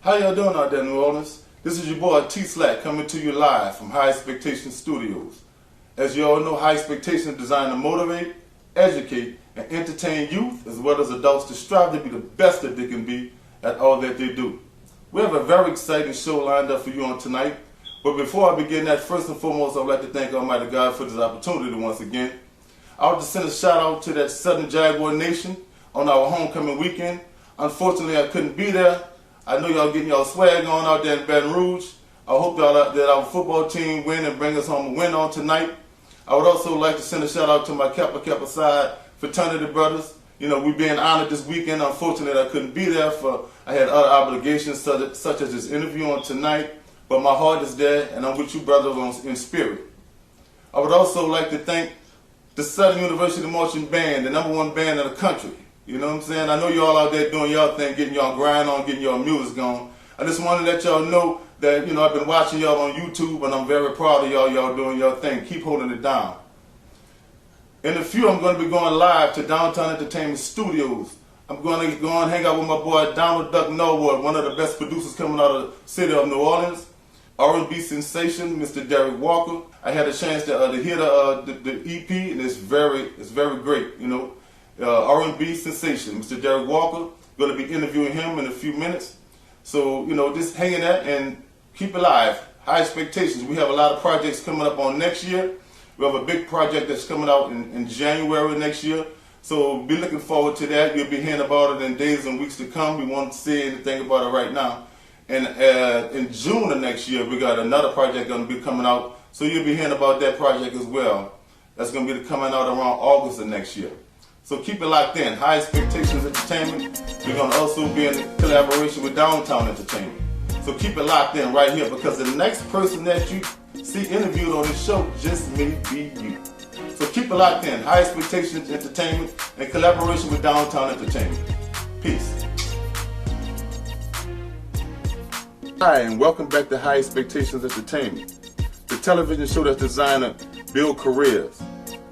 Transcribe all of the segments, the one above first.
How y'all doing out there, New Orleans? This is your boy T-Slack coming to you live from High Expectations Studios. As you all know, High Expectations is designed to motivate, educate, and entertain youth as well as adults to strive to be the best that they can be at all that they do. We have a very exciting show lined up for you on tonight. But before I begin that, first and foremost, I'd like to thank Almighty God for this opportunity once again. I would just send a shout out to that Southern Jaguar Nation on our homecoming weekend. Unfortunately, I couldn't be there. I know y'all getting y'all swag on out there in Baton Rouge. I hope that our football team win and bring us home a win on tonight. I would also like to send a shout out to my Kappa Kappa Psi fraternity brothers. You know, we being honored this weekend. Unfortunately, I couldn't be there I had other obligations such as this interview on tonight. But my heart is there, and I'm with you brothers in spirit. I would also like to thank the Southern University Marching Band, the #1 band in the country. You know what I'm saying? I know y'all out there doing y'all thing, getting y'all grind on, getting y'all music on. I just want to let y'all know that, you know, I've been watching y'all on YouTube, and I'm very proud of y'all doing y'all thing. Keep holding it down. In a few, I'm going to be going live to Downtown Entertainment Studios. I'm going to go and hang out with my boy Donald Duck Norwood, one of the best producers coming out of the city of New Orleans. R&B sensation, Mr. Derrick Walker. I had a chance to hear the EP, and it's very great. You know, R&B sensation, Mr. Derrick Walker. Going to be interviewing him in a few minutes. So, you know, just hanging out and keep it live. High expectations. We have a lot of projects coming up on next year. We have a big project that's coming out in January next year. So be looking forward to that. You'll be hearing about it in days and weeks to come. We won't say anything about it right now. And in June of next year, we got another project going to be coming out. So you'll be hearing about that project as well. That's going to be coming out around August of next year. So keep it locked in. High Expectations Entertainment. We're going to also be in collaboration with Downtown Entertainment. So keep it locked in right here, because the next person that you see interviewed on this show just may be you. So keep it locked in. High Expectations Entertainment in collaboration with Downtown Entertainment. Peace. Hi, and welcome back to High Expectations Entertainment, the television show that's designed to build careers.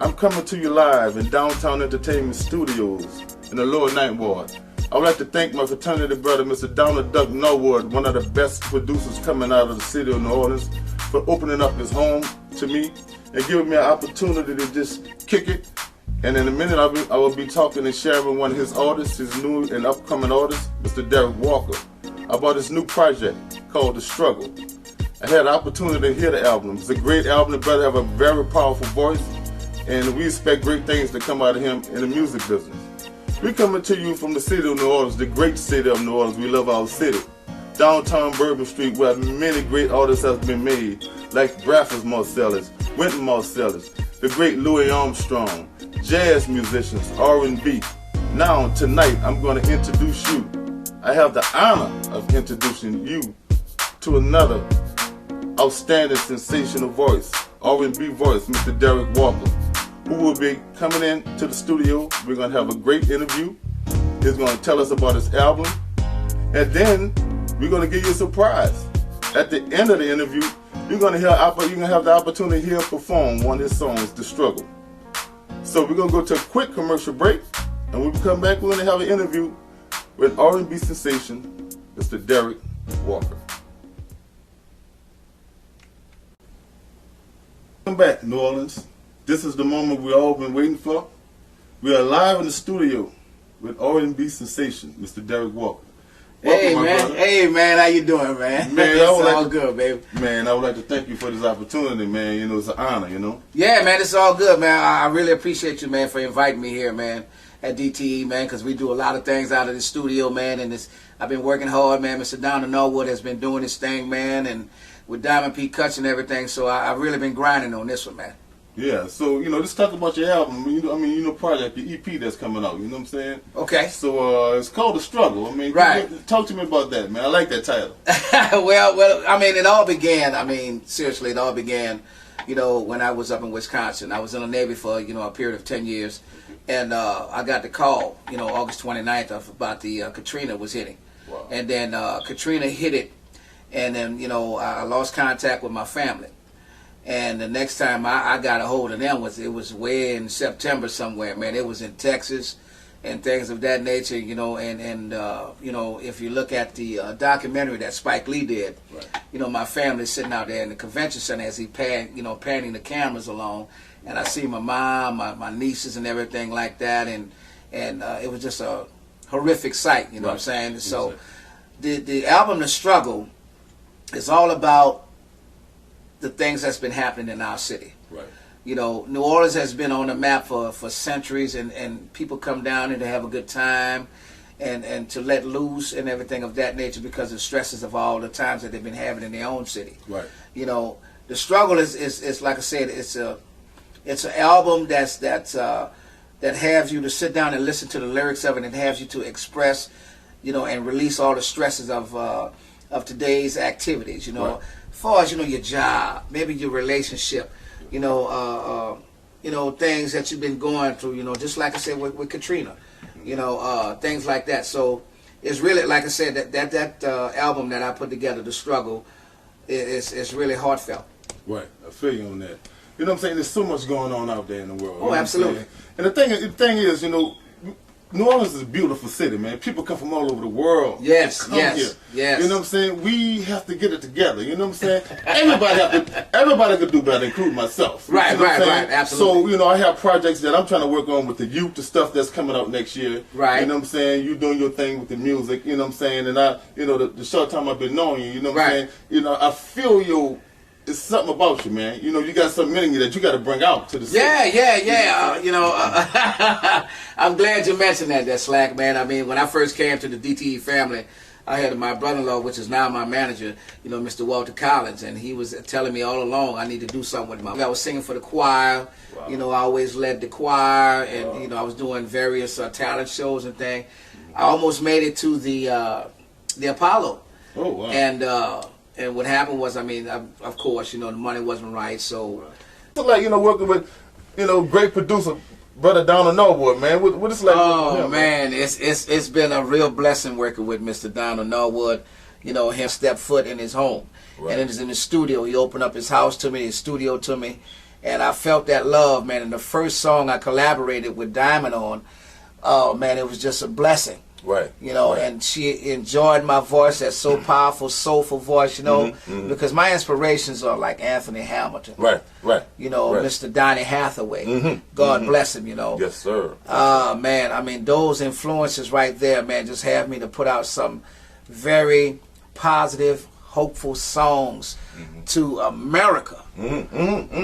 I'm coming to you live in Downtown Entertainment Studios in the Lower Ninth Ward. I would like to thank my fraternity brother, Mr. Donald Duck Norwood, one of the best producers coming out of the city of New Orleans, for opening up his home to me and giving me an opportunity to just kick it. And in a minute, I will be talking and sharing one of his artists, his new and upcoming artist, Mr. Derrick Walker, about his new project called The Struggle. I had an opportunity to hear the album. It's a great album. The brother have a very powerful voice, and we expect great things to come out of him in the music business. We're coming to you from the city of New Orleans, the great city of New Orleans. We love our city. Downtown Bourbon Street, where many great artists have been made, like Bradford Marcellus, Wynton Marcellus, the great Louis Armstrong, jazz musicians, R&B. Now, tonight, I'm going to introduce you. I have the honor of introducing you to another outstanding, sensational voice, R&B voice, Mr. Derrick Walker, who will be coming in to the studio. We're going to have a great interview. He's going to tell us about his album, and then we're going to give you a surprise. At the end of the interview, you're going to have the opportunity to hear him perform one of his songs, The Struggle. So we're going to go to a quick commercial break, and when we come back, we're going to have an interview with R&B sensation, Mr. Derrick Walker. Welcome back, New Orleans. This is the moment we've all been waiting for. We are live in the studio with R&B sensation, Mr. Derrick Walker. Welcome, hey man, how you doing, man? Man, it's all good, baby. Man, I would like to thank you for this opportunity, man. You know, it's an honor, you know. Yeah, man, it's all good, man. I really appreciate you, man, for inviting me here, man, at DTE, man, because we do a lot of things out of the studio, man, and I've been working hard, man. Mr. Donald Norwood has been doing his thing, man, and with Diamond P Cuts and everything, so I've really been grinding on this one, man. Yeah, so, you know, let's talk about your album. Project, your EP that's coming out, you know what I'm saying? Okay. So, it's called The Struggle. I mean, right. Talk to me about that, man. I like that title. well, I mean, it all began, seriously, it all began, you know, when I was up in Wisconsin. I was in the Navy for, you know, a period of 10 years, and I got the call, you know, August 29th about the Katrina was hitting. Wow. And then Katrina hit it, and then, you know, I lost contact with my family. And the next time I got a hold of them it was way in September somewhere, man. It was in Texas, and things of that nature, you know, and you know, if you look at the documentary that Spike Lee did, Right. you know, my family's sitting out there in the convention center as he panning the cameras along, and I see my mom, my nieces, and everything like that, and it was just a horrific sight, you know what I'm saying? So, the album "The Struggle" is all about the things that's been happening in our city. Right. You know, New Orleans has been on the map for centuries, and people come down here to have a good time and to let loose and everything of that nature because of stresses of all the times that they've been having in their own city. Right. You know, The Struggle is like I said, it's an album that has you to sit down and listen to the lyrics of it, and has you to express, you know, and release all the stresses of today's activities. You know, Right. as far as, you know, your job, maybe your relationship. You know, things that you've been going through, you know, just like I said with Katrina, you know, things like that. So it's really, like I said, that album that I put together, The Struggle, is really heartfelt. Right. I feel you on that. You know what I'm saying? There's so much going on out there in the world. Oh, you know absolutely. what I'm saying? And the thing is, you know, New Orleans is a beautiful city, man. People come from all over the world. Yes, to come yes, here. yes. You know what I'm saying? We have to get it together. You know what I'm saying? Everybody could do better, including myself. Right, you know what I'm right, saying? right, absolutely. So, you know, I have projects that I'm trying to work on with the youth, the stuff that's coming out next year. Right. You know what I'm saying? You doing your thing with the music, you know what I'm saying? And I, you know, the short time I've been knowing you, you know what I'm Right. saying? You know, I feel it's something about you, man. You know, you got something in you that you got to bring out to the city. Yeah. You know, I'm glad you mentioned that Slack, man. I mean, when I first came to the DTE family, I had my brother-in-law, which is now my manager, you know, Mr. Walter Collins, and he was telling me all along I need to do something with him. I was singing for the choir. Wow. You know, I always led the choir, and Wow. you know, I was doing various talent shows and things. I almost made it to the Apollo. Oh, wow. And what happened was, I mean, of course, you know, the money wasn't right, so. It's like, you know, working with, you know, great producer, Brother Donald Norwood, man. What it's like working with Oh him, man, it's been a real blessing working with Mr. Donald Norwood. You know, him step foot in his home, Right. and it was in the studio. He opened up his house to me, his studio to me, and I felt that love, man. And the first song I collaborated with Diamond on, oh man, it was just a blessing. Right. You know, Right. and she enjoyed my voice, that so powerful, soulful voice, you know, because my inspirations are like Anthony Hamilton, Right. you know, Right. Mr. Donny Hathaway, God bless him, you know. Yes, sir. Man, I mean, those influences right there, man, just have me to put out some very positive, hopeful songs to America.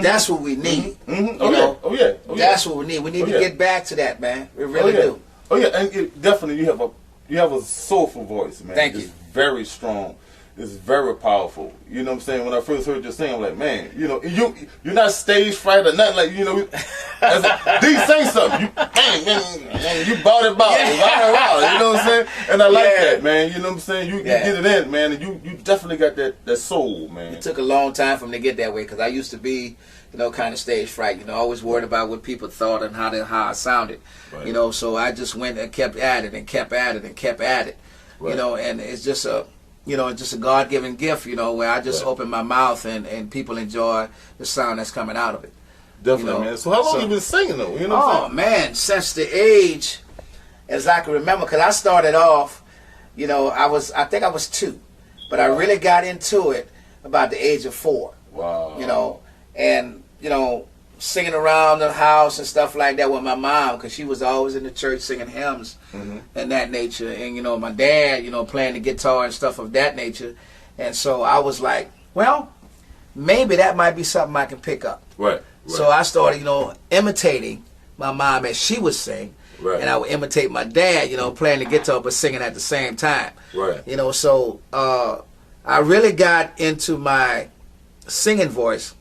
That's what we need. You know? Oh yeah. That's what we need. We need to get back to that, man. We really do. Oh yeah, and definitely you have a soulful voice, man. Thank It's you. very strong. It's very powerful. You know what I'm saying? When I first heard you sing, I'm like, man, you know, you're not stage fright or nothing. Like, you know, D sing something, you bought it. You know what I'm saying? And I like that, man. You know what I'm saying? You get it in, man, and you definitely got that soul, man. It took a long time for me to get that way because I used to be, you know, kind of stage fright. You know, always worried about what people thought and how I sounded. Right. You know, so I just went and kept at it and kept at it and kept at it. Right. You know, and it's just a God-given gift. You know, where I just open my mouth and people enjoy the sound that's coming out of it. Definitely, You know, man. So how long so- you been singing though? You know what I'm Oh man, since the age, as I can remember, because I started off, you know, I think I was 2, but I really got into it about the age of 4. Wow. You know, and you know, singing around the house and stuff like that with my mom, because she was always in the church singing hymns and that nature, and you know, my dad, you know, playing the guitar and stuff of that nature, and so I was like, well, maybe that might be something I can pick up. Right. So I started, you know, imitating my mom as she would sing, Right. and I would imitate my dad, you know, playing the guitar but singing at the same time. Right. You know, so I really got into my singing voice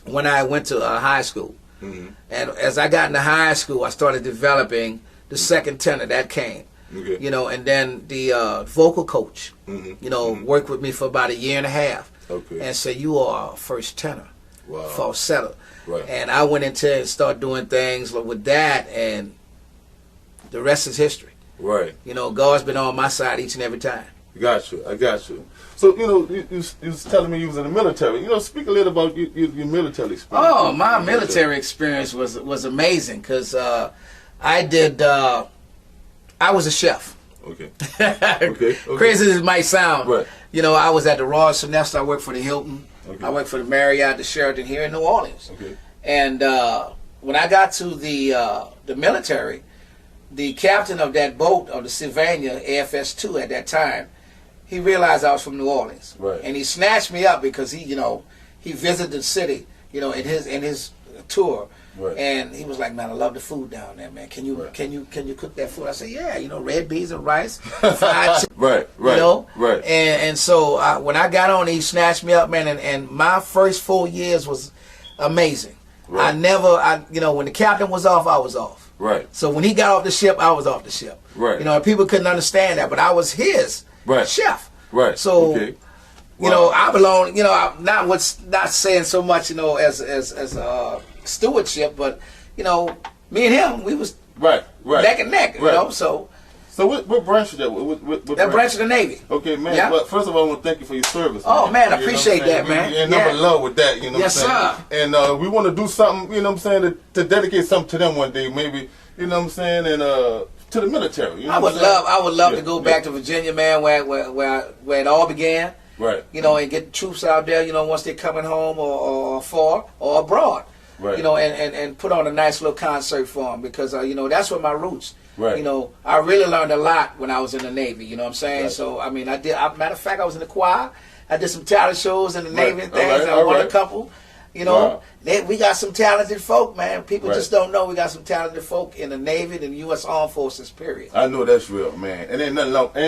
when I went to high school. And as I got into high school, I started developing the second tenor that came. Okay. You know, and then the vocal coach, you know, worked with me for about a year and a half. Okay. And said, you are first tenor, Wow. falsetto. Right. And I went into and started doing things with that, and the rest is history. Right. You know, God's been on my side each and every time. I got you. So, you know, you was telling me you was in the military. You know, speak a little about your military experience. Oh, my military experience was amazing because I did I was a chef. Okay. Okay. Crazy as it might sound. Right. You know, I was at the Royal Semester. I worked for the Hilton. Okay. I worked for the Marriott, the Sheraton here in New Orleans. Okay. And when I got to the military, the captain of that boat, of the Sylvania AFS-2 at that time, he realized I was from New Orleans. Right. And he snatched me up because he visited the city, in his tour. Right. And he was like, man, I love the food down there, man. Can you cook that food? I said, yeah, red beans and rice, fried chicken. Right. Right. And so when I got on, he snatched me up, man. And my first 4 years was amazing. Right. When the captain was off, I was off. Right. So when he got off the ship, I was off the ship. Right. And people couldn't understand that, but I was his chef. Right. So, okay. I belong. I'm not saying so much, as stewardship, but me and him, we was right. neck and neck. So what branch is that? What that branch of the Navy. Okay, man. Yeah. Well, first of all, I want to thank you for your service. Oh man, I You appreciate that, man. And number love with that, Yes, what I'm saying? sir. And we want to do something, to dedicate something to them one day, maybe, and to the military. I would love to go back to Virginia, man, where it all began. Right. And get the troops out there, once they're coming home or far or abroad. Right. And put on a nice little concert for them because that's where my roots. Right. I really learned a lot when I was in the Navy. You know what I'm saying? Right. So I did. Matter of fact, I was in the choir. I did some talent shows in the Navy and things. Right. I won a couple. Wow. We got some talented folk, man. People Right. just don't know we got some talented folk in the Navy and the U.S. Armed Forces. Period. I know that's real, man. And ain't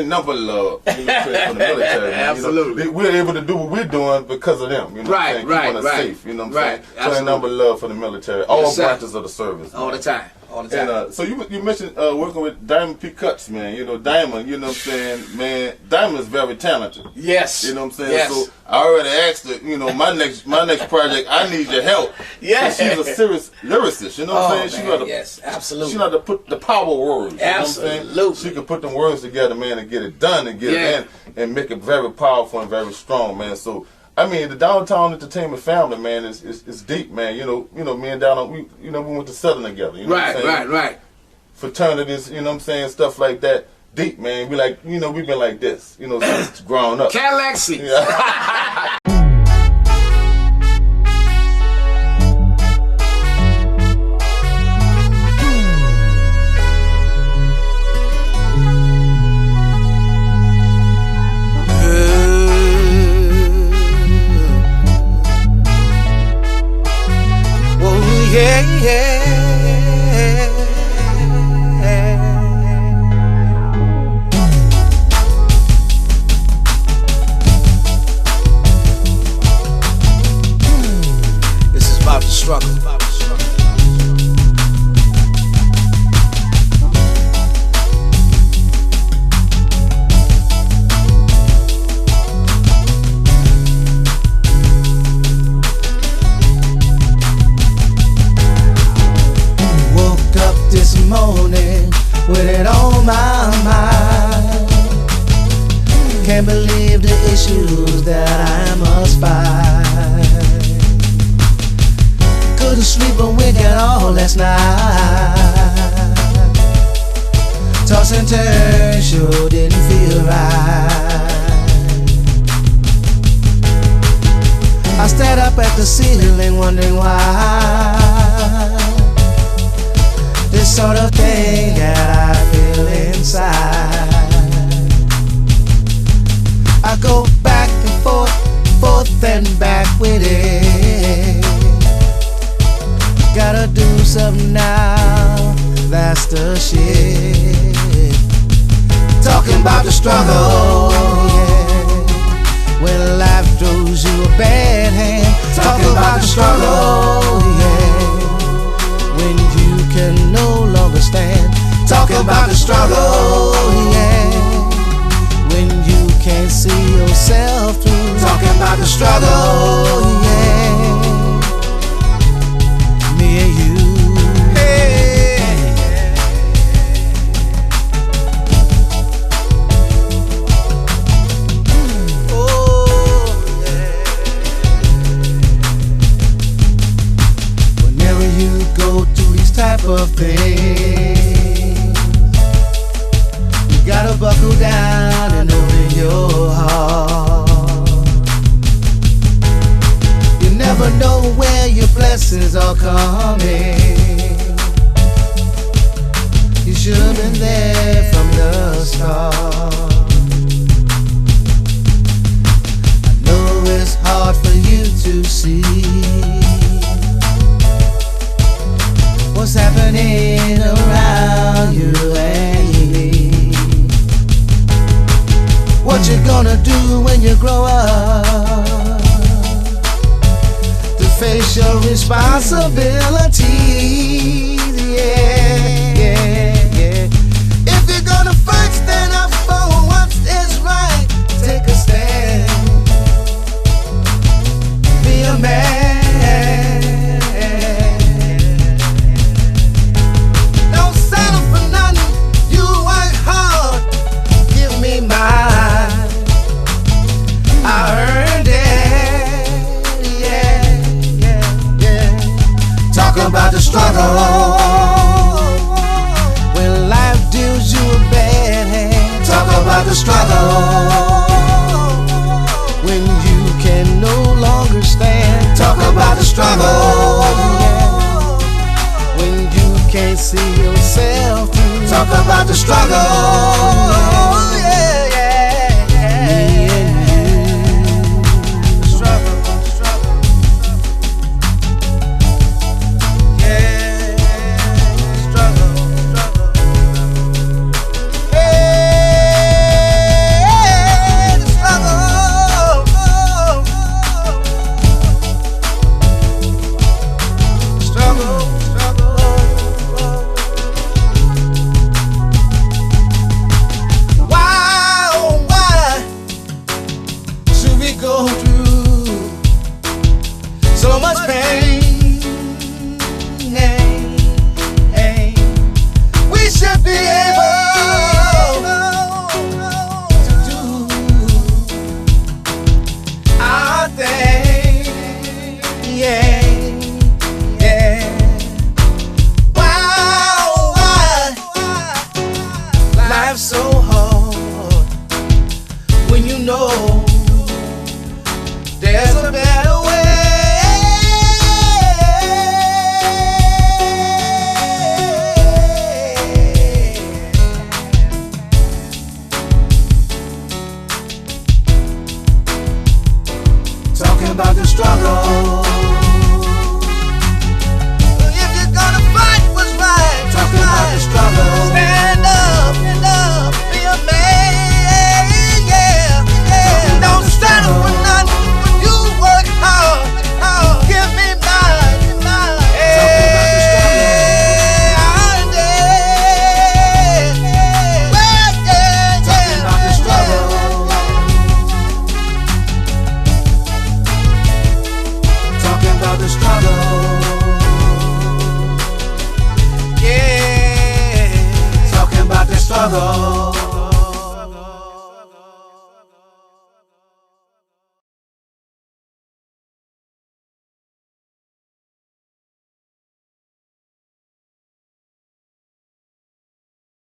number love for the military. Man. Absolutely. We're able to do what we're doing because of them. Right. Keeping us safe. You know what I'm saying? So ain't number love for the military. All Yes, sir. branches of the service. All man. the time. And so you mentioned working with Diamond P. Cuts, man. Diamond, you know what I'm saying, man. Diamond is very talented. Yes. You know what I'm saying? Yes. So I already asked her, my next project, I need your help. Yes. She's a serious lyricist, you know what I'm saying? Man, yes, absolutely. She know how to put the power words. You know what I'm saying? Absolutely. She can put them words together, man, and get it done and get it in and make it very powerful and very strong, man. So the downtown entertainment family, man, is deep, man. Me and Donald, we went to Southern together. You know what I'm saying? Right. Fraternities, you know what I'm saying, stuff like that. Deep, man. We like, we've been like this, since growing up. Cadillac seats. Yeah. This is about the struggle. Woke up this morning with it on my mind. Can't believe the issues that I must fight. Couldn't sleep a wink at all last night. Toss and turn sure didn't feel right. I stared up at the ceiling wondering why this sort of thing that I feel inside. I go back and forth and back with it. Gotta do something now, that's the shit. Talking about the struggle, yeah. When life throws you a bad hand. Talking about the struggle, yeah. When you can no longer stand. Talking about the struggle, yeah. When you can't see yourself through. Talking about the struggle, yeah. Me and you. Whenever you go through these type of things, gotta buckle down and open your heart. You never know where your blessings are coming. You should have been there from the start. I know it's hard for you to see what's happening around you and me. What you gonna do when you grow up to face your responsibilities? Yeah, yeah, yeah. If you're gonna fight, stand up for what is right. Take a stand. Be a man. Don't settle for nothing. You work hard. Give me mine. I earned it. Yeah, yeah, yeah. Talk about the struggle when life deals you a bad hand. Talk about the struggle when you can no longer stand. Talk about the struggle, yeah, when you can't see yourself through. Talk about the struggle, yeah, yeah, yeah. Me and you. The struggle, the struggle. Yeah, struggle, struggle. Hey, the struggle. Struggle, struggle. Why, oh why should we go through so much pain? Hey, hey. We should be able to do our thing. Yeah, yeah. Wow, why life's so hard when you know there's a better way. Talking about the struggle. If you're gonna fight what's right, talking about the struggle. Stand up, be a man, yeah, yeah. Don't settle for nothing. You work hard, hard. Give me mine, mine. Hey, I'm dead. Well, yeah, talking about the struggle. Talking about the struggle. Yeah, talking about the struggle.